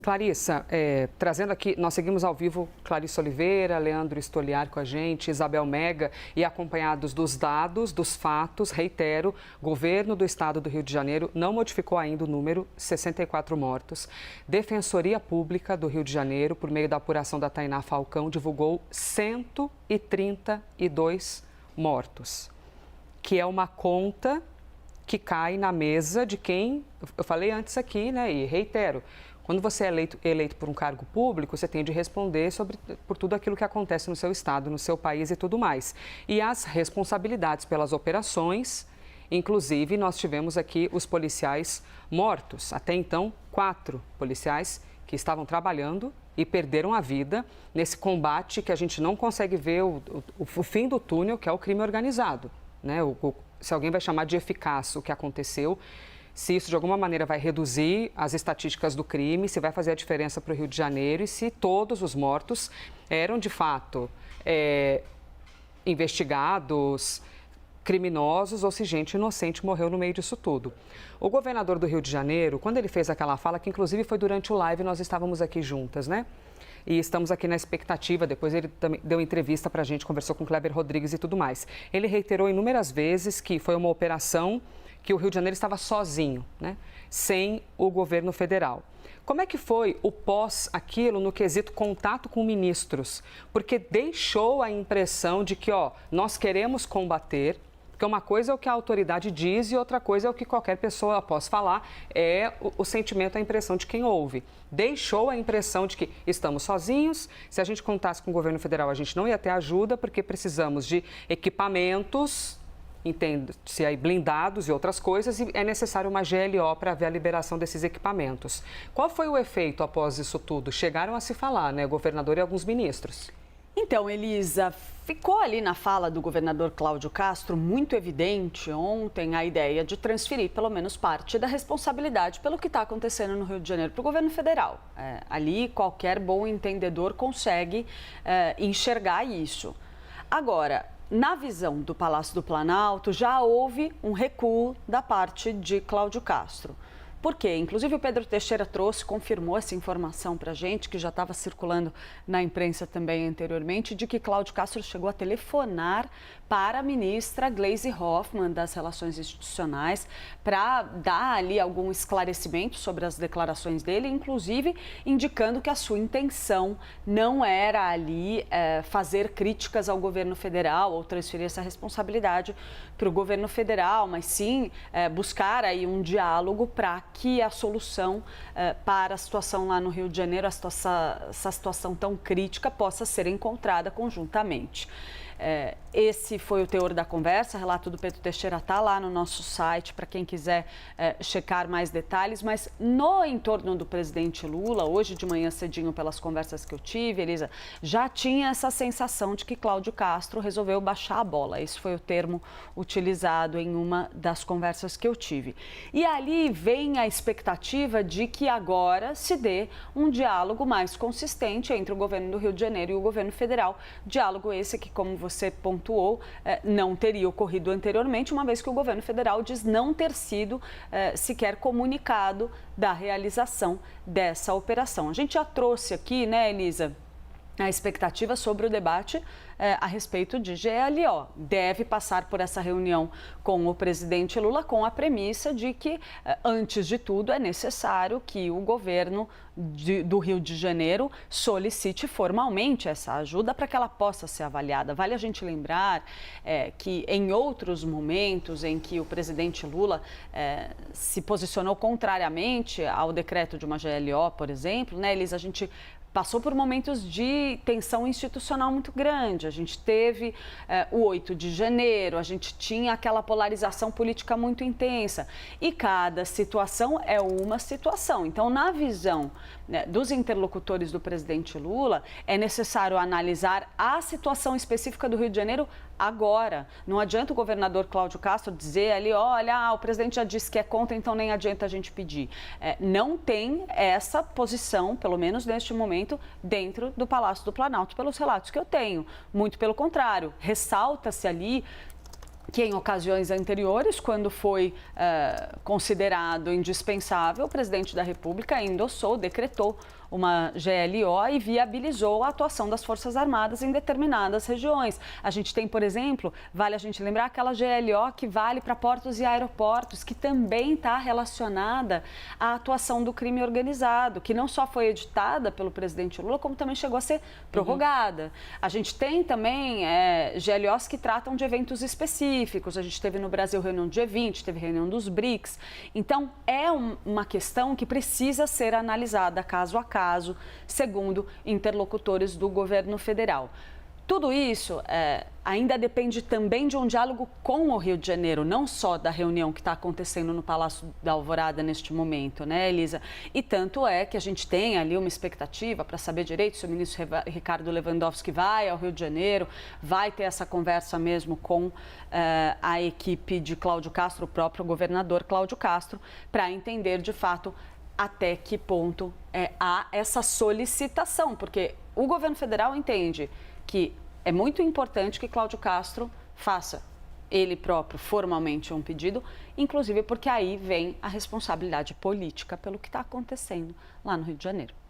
Clarissa, trazendo aqui, nós seguimos ao vivo Clarissa Oliveira, Leandro Stoliar com a gente, Isabel Mega, e acompanhados dos dados, dos fatos, reitero, governo do estado do Rio de Janeiro não modificou ainda o número, 64 mortos. Defensoria Pública do Rio de Janeiro, por meio da apuração da Tainá Falcão, divulgou 132 mortos, que é uma conta que cai na mesa de quem, eu falei antes aqui, né, e reitero, quando você é eleito por um cargo público, você tem de responder por tudo aquilo que acontece no seu estado, no seu país e tudo mais. E as responsabilidades pelas operações, inclusive nós tivemos aqui os policiais mortos. Até então, 4 policiais que estavam trabalhando e perderam a vida nesse combate que a gente não consegue ver o fim do túnel, que é o crime organizado, né? Se alguém vai chamar de eficaz o que aconteceu, se isso de alguma maneira vai reduzir as estatísticas do crime, se vai fazer a diferença para o Rio de Janeiro e se todos os mortos eram de fato investigados, criminosos ou se gente inocente morreu no meio disso tudo. O governador do Rio de Janeiro, quando ele fez aquela fala, que inclusive foi durante o live, nós estávamos aqui juntas, né? E estamos aqui na expectativa, depois ele também deu entrevista para a gente, conversou com o Kleber Rodrigues e tudo mais. Ele reiterou inúmeras vezes que foi uma operação que o Rio de Janeiro estava sozinho, né? Sem o governo federal. Como é que foi o pós aquilo no quesito contato com ministros? Porque deixou a impressão de que, nós queremos combater, porque uma coisa é o que a autoridade diz e outra coisa é o que qualquer pessoa, após falar, é o sentimento, a impressão de quem ouve. Deixou a impressão de que estamos sozinhos, se a gente contasse com o governo federal, a gente não ia ter ajuda, porque precisamos de equipamentos, entende-se aí, blindados e outras coisas, e é necessário uma GLO para ver a liberação desses equipamentos. Qual foi o efeito após isso tudo? Chegaram a se falar, né, o governador e alguns ministros. Então, Elisa, ficou ali na fala do governador Cláudio Castro muito evidente ontem a ideia de transferir pelo menos parte da responsabilidade pelo que está acontecendo no Rio de Janeiro para o governo federal. Ali qualquer bom entendedor consegue enxergar isso. Agora, na visão do Palácio do Planalto, já houve um recuo da parte de Cláudio Castro. Por quê? Inclusive o Pedro Teixeira confirmou essa informação para a gente, que já estava circulando na imprensa também anteriormente, de que Cláudio Castro chegou a telefonar para a ministra Gleisi Hoffmann das Relações Institucionais para dar ali algum esclarecimento sobre as declarações dele, inclusive indicando que a sua intenção não era ali fazer críticas ao governo federal ou transferir essa responsabilidade para o governo federal, mas sim buscar aí um diálogo para que a solução para a situação lá no Rio de Janeiro, essa situação tão crítica, possa ser encontrada conjuntamente. Esse foi o teor da conversa, relato do Pedro Teixeira está lá no nosso site para quem quiser checar mais detalhes, mas no entorno do presidente Lula, hoje de manhã cedinho pelas conversas que eu tive, Elisa, já tinha essa sensação de que Cláudio Castro resolveu baixar a bola. Esse foi o termo utilizado em uma das conversas que eu tive. E ali vem a expectativa de que agora se dê um diálogo mais consistente entre o governo do Rio de Janeiro e o governo federal. Diálogo esse que, como você pontuou, não teria ocorrido anteriormente, uma vez que o governo federal diz não ter sido sequer comunicado da realização dessa operação. A gente já trouxe aqui, né, Elisa, a expectativa sobre o debate a respeito de GLO. Deve passar por essa reunião com o presidente Lula com a premissa de que, antes de tudo, é necessário que o governo do Rio de Janeiro solicite formalmente essa ajuda para que ela possa ser avaliada. Vale a gente lembrar que em outros momentos em que o presidente Lula se posicionou contrariamente ao decreto de uma GLO, por exemplo, né, Elisa, a gente passou por momentos de tensão institucional muito grande. A gente teve o 8 de janeiro, a gente tinha aquela polarização política muito intensa. E cada situação é uma situação. Então, na visão dos interlocutores do presidente Lula, é necessário analisar a situação específica do Rio de Janeiro agora. Não adianta o governador Cláudio Castro dizer ali, olha, o presidente já disse que é contra, então nem adianta a gente pedir. Não tem essa posição, pelo menos neste momento, dentro do Palácio do Planalto, pelos relatos que eu tenho. Muito pelo contrário, ressalta-se ali que em ocasiões anteriores, quando foi considerado indispensável, o presidente da República endossou, decretou uma GLO e viabilizou a atuação das Forças Armadas em determinadas regiões. A gente tem, por exemplo, vale a gente lembrar aquela GLO que vale para portos e aeroportos, que também está relacionada à atuação do crime organizado, que não só foi editada pelo presidente Lula, como também chegou a ser prorrogada. A gente tem também GLOs que tratam de eventos específicos. A gente teve no Brasil reunião do G20, teve reunião dos BRICS. Então, é uma questão que precisa ser analisada caso a caso, segundo interlocutores do governo federal. Tudo isso ainda depende também de um diálogo com o Rio de Janeiro, não só da reunião que está acontecendo no Palácio da Alvorada neste momento, né, Elisa? E tanto é que a gente tem ali uma expectativa para saber direito se o ministro Ricardo Lewandowski vai ao Rio de Janeiro, vai ter essa conversa mesmo com a equipe de Cláudio Castro, o próprio governador Cláudio Castro, para entender de fato até que ponto há essa solicitação, porque o governo federal entende que é muito importante que Cláudio Castro faça ele próprio formalmente um pedido, inclusive porque aí vem a responsabilidade política pelo que está acontecendo lá no Rio de Janeiro.